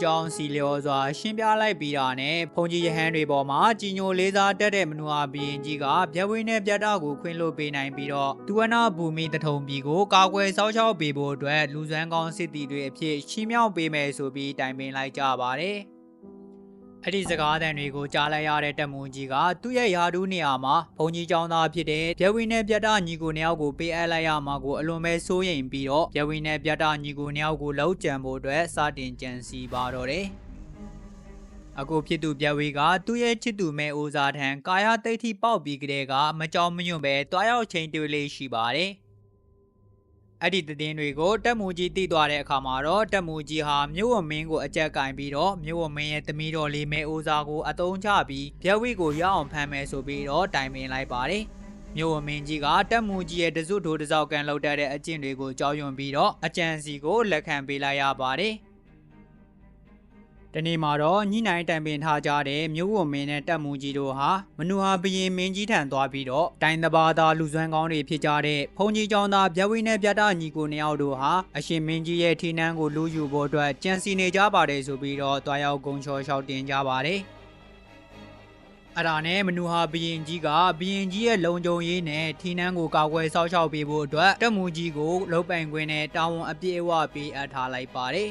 ကြောင်းစီလျော်စွာရှင်းပြလိုက်ပြီးတာနဲ့ဖုန်ကြီးရဟန်းတွေပေါ်မှာကြီးညိုလေးစားတက်တဲ့မနူဟာဘီရင်ကြီးကဗျဝင်းနဲ့ပြတ်တာကိုခွင့်လွှတ်ပေးနိုင်ပြီးတော့သူဝနာဘူမိတထုံပြည်ကိုကာကွယ်စောင့်ရှောက်ပေးဖို့အတွက်လူစွမ်းကောင်းစစ်တီတွေအဖြစ်ချီးမြှောက်ပေးမယ်ဆိုပြီးတိုင်ပင်လိုက်ကြပါတယ်အဲ့ဒီစကားသံတွေကိုကြားလိုက်ရတဲ့တက်မူကြီးကသူ့ရဲ့ယာဒူးနေရာမှာဘုံကြီးကျောင်းသားဖြစ်တဲ့ဗျဝင်းနဲ့ပြတ်တာညီကိုနှစ်ယောက်ကိုပေးအပ်လိုက်ရမှာကိုအလွန်ပဲစိုးရိမ်ပြီးတော့ဗျဝင်းနဲ့ပြတ်တာညီကိုနှစ်ယောက်ကိုလှုပ်ကြံဖို့အတွက်စတင်ကြံစီပါတော့တယ်အခုဖြစ်သူပြဝေးကသူ့ရဲ့ချစ်သူမဲအိုစာထံကာယတိတ်ထိပေါက်ပြီးကလေးကမကြောက်မရွံ့ပဲတွားရောက်ချိန်တွေ့လေးရှိပါတယ်အဲ့ဒီသတင်းတွေကိုတက်မူကြီးသိသွားတဲ့အခါမှာတော့တက်မူကြီးဟာမြို့ဝမင်းကိုအကြက်ကင်ပြီးတော့မြို့ဝမင်းရဲ့သမီးတော်လေးမဲအိုစာကိုအတုံးချပြီးဗျဝေးကိုရအောင်ဖမ်းမယ်ဆိုပြီးတော့တိုင်ပင်လိုက်ပါတယ်မြို့ဝမင်းကြီးကတက်မူကြီးရဲ့တစုထိုးတစောက်ကန်လောက်တဲ့အကျင့်တွေကိုကြောက်ရွံ့ပြီးတော့အကြံစီကိုလက်ခံပေးလိုက်ရပါတယ်တနေ့မှာတော့ညှိနှိုင်းတိုင်ပင်ထားကြတဲ့မြို့ဝမင်းနဲ့တက်မူကြီးတို့ဟာမနူဟာဘရင်မင်းကြီးထံသွားပြီးတော့တိုင်းသဘာသားလူစွမ်းကောင်းတွေဖြစ်ကြတဲ့ဖုန်ကြီးကျောင်းသားဗျဝင်းနဲ့ပြတ်တာညီကိုနှစ်ယောက်တို့ဟာအရှင်မင်းကြီးရဲ့ထီနန်းကိုလူယူဖို့အတွက်ကြံစီနေကြပါတယ်ဆိုပြီးတော့တွားရောက်ဂုံချော်လျှောက်တင်ကြပါတယ်အဲ့ဒါနဲ့မနူဟာဘရင်ကြီးကဘရင်ကြီးရဲ့လုံခြုံရေးနဲ့ထီနန်းကိုကာကွယ်စောင့်ရှောက်ပေးဖို့အတွက်တက်မူကြီးကိုလုံပိုင်ခွင့်နဲ့တာဝန်အပြည့်အဝပေးအပ်ထားလိုက်ပါတယ်